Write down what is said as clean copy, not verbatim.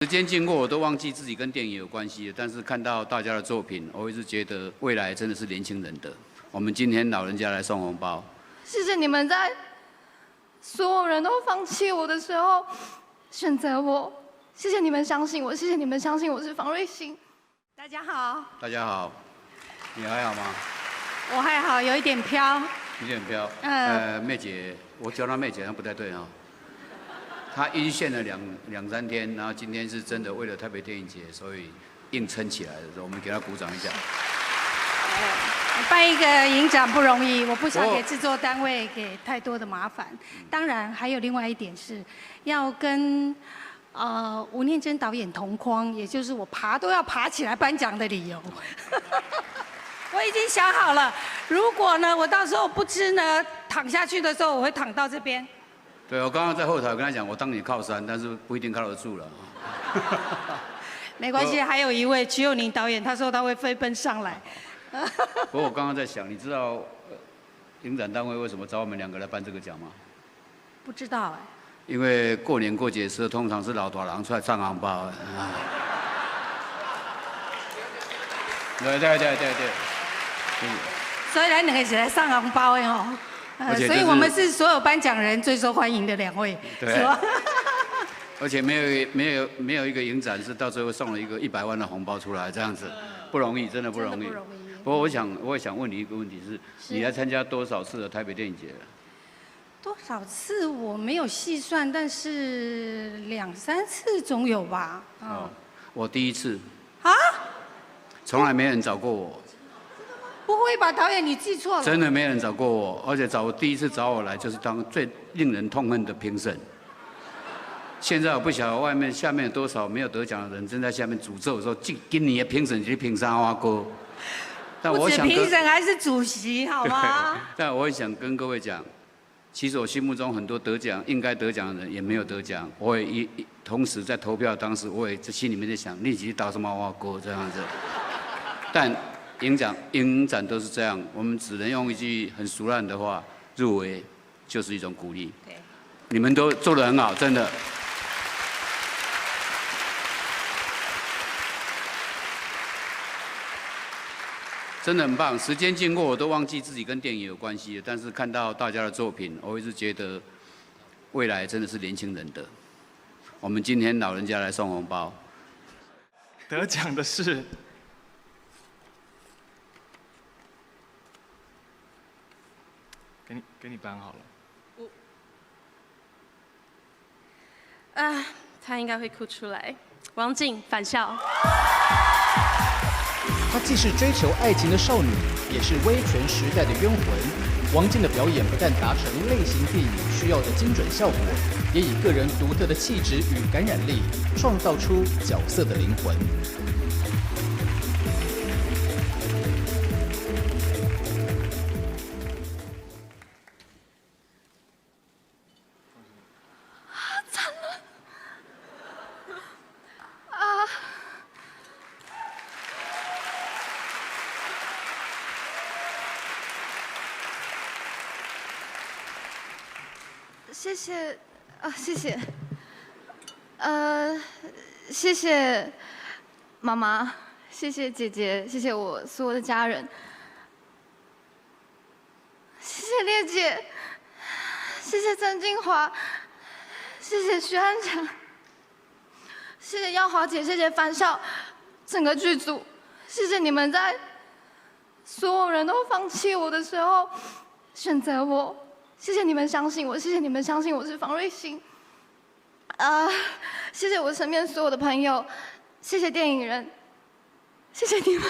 时间经过，我都忘记自己跟电影有关系了。但是看到大家的作品，我一直觉得未来真的是年轻人的。我们今天老人家来送红包，谢谢你们在所有人都放弃我的时候选择我，谢谢你们相信我，谢谢你们相信我是房瑞欣。大家好，大家好，你还好吗？我还好，有一点飘。有点飘。妹姐，我叫她妹姐，好像不太对啊。她阴线了两三天，然后今天是真的为了台北电影节，所以硬撑起来的。我们给她鼓掌一下。办一个影展不容易，我不想给制作单位给太多的麻烦。当然，还有另外一点是，要跟吴念真导演同框，也就是我都要爬起来颁奖的理由。我已经想好了，如果呢我到时候不知呢躺下去的时候，我会躺到这边。对，我刚刚在后台跟他讲，我当你靠山，但是不一定靠得住了。没关系，还有一位瞿友宁导演，他说他会飞奔上来。不过我刚刚在想，你知道影展单位为什么找我们两个来颁这个奖吗？不知道哎。因为过年过节的时候，通常是老大人出来唱红包。对。所以咱两个是来送红包的吼。所以我们是所有颁奖人最受欢迎的2位，是吧？而且没有一个影展是到最后送了一个100万的红包出来，这样子不容易，真的不容易。不过我也想问你一个问题是，你来参加多少次的台北电影节了？多少次我没有细算，但是2、3次总有吧。我第1次。啊？从来没人找过我。不会吧，导演你记错了。真的没人找过我，而且第一次找我来就是当最令人痛恨的评审。现在我不晓得下面有多少没有得奖的人正在下面诅咒说，今年的评审去评啥花歌。但我想，不止评审还是主席，好吗？但我也想跟各位讲，其实我心目中很多应该得奖的人也没有得奖。我也同时在投票当时，我也心里面在想，你去打什么花歌这样子。但影展都是这样，我们只能用一句很俗烂的话，入围就是一种鼓励。对，你们都做得很好，真的。真的很棒。时间经过，我都忘记自己跟电影有关系了。但是看到大家的作品，我一直觉得未来真的是年轻人的。我们今天老人家来送红包，得奖的是。给你搬好了。他应该会哭出来。王静返校。她既是追求爱情的少女，也是威权时代的冤魂。王静的表演不但达成类型电影需要的精准效果，也以个人独特的气质与感染力，创造出角色的灵魂。谢谢，谢谢，谢谢妈妈，谢谢姐姐，谢谢我所有的家人，谢谢烈姐，谢谢曾静华，谢谢徐汉强，谢谢耀华姐，谢谢樊少，整个剧组，谢谢你们在所有人都放弃我的时候选择我。谢谢你们相信我，谢谢你们相信我是房瑞欣。谢谢我身边所有的朋友，谢谢电影人，谢谢你们。